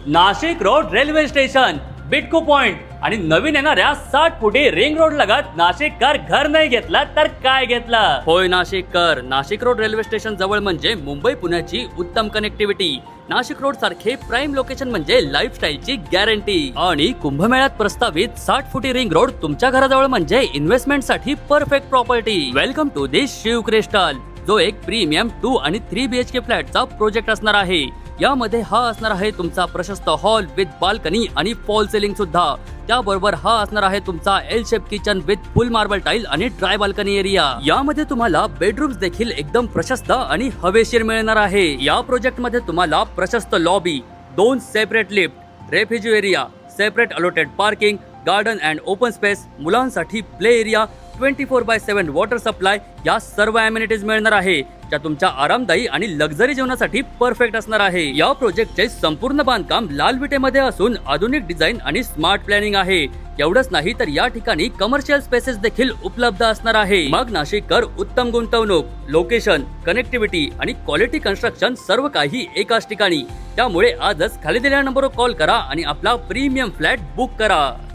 Nashik road railway station, Bytco point आणि नवीन येणाऱ्या 60 फुटी रिंग रोड लगत नाशिककर घर नाही घेतला तर काय घेतला? होय नाशिककर, नाशिक रोड रेल्वे स्टेशन जवळ म्हणजे मुंबई पुण्याची उत्तम कनेक्टिव्हिटी. नाशिक रोड सारखे प्राइम लोकेशन म्हणजे लाईफस्टाईलची गॅरंटी. आणि कुंभमेळ्यात प्रस्तावित 60 फुटी रिंग रोड तुमच्या घराजवळ म्हणजे इन्व्हेस्टमेंट साठी perfect property. Welcome to this Shiv crystal, जो एक प्रीमियम 2 आणि 3 BHK फ्लॅटचा प्रोजेक्ट असणार आहे. यामध्ये हा असणार आहे तुमचा प्रशस्त हॉल विथ बाल्कनी आणि फॉल सिलिंग सुद्धा. त्याबरोबर हा असणार आहे तुमचा L shape kitchen with full marble tile आणि ड्राय बाल्कनी एरिया. यामध्ये तुम्हाला बेडरूम्स देखील एकदम प्रशस्त आणि हवेशीर मिळणार आहे. या प्रोजेक्ट मध्ये तुम्हाला प्रशस्त lobby, 2 separate lift, refugee area, separate allotted parking, garden and open space, मुलांसाठी प्ले एरिया, 24/7 वॉटर सप्लाय या सर्व अमेनिटीज मिळणार आहे, ज्या तुमच्या आरामदायी आणि लक्झरी जीवनासाठी परफेक्ट असणार आहे. या प्रोजेक्टचे संपूर्ण बांधकाम लाल विटेमध्ये असून आधुनिक डिझाईन आणि स्मार्ट प्लॅनिंग आहे. एवढंच नाही तर या ठिकाणी कमर्शियल स्पेसेस देखील उपलब्ध असणार आहे. मग नाशिककर उत्तम गुंतवणूक, लोकेशन, कनेक्टिव्हिटी आणि क्वालिटी कन्स्ट्रक्शन सर्व काही एकाच ठिकाणी. त्यामुळे आजच खाली दिलेल्या नंबरवर कॉल करा आणि आपला प्रीमियम फ्लॅट बुक करा.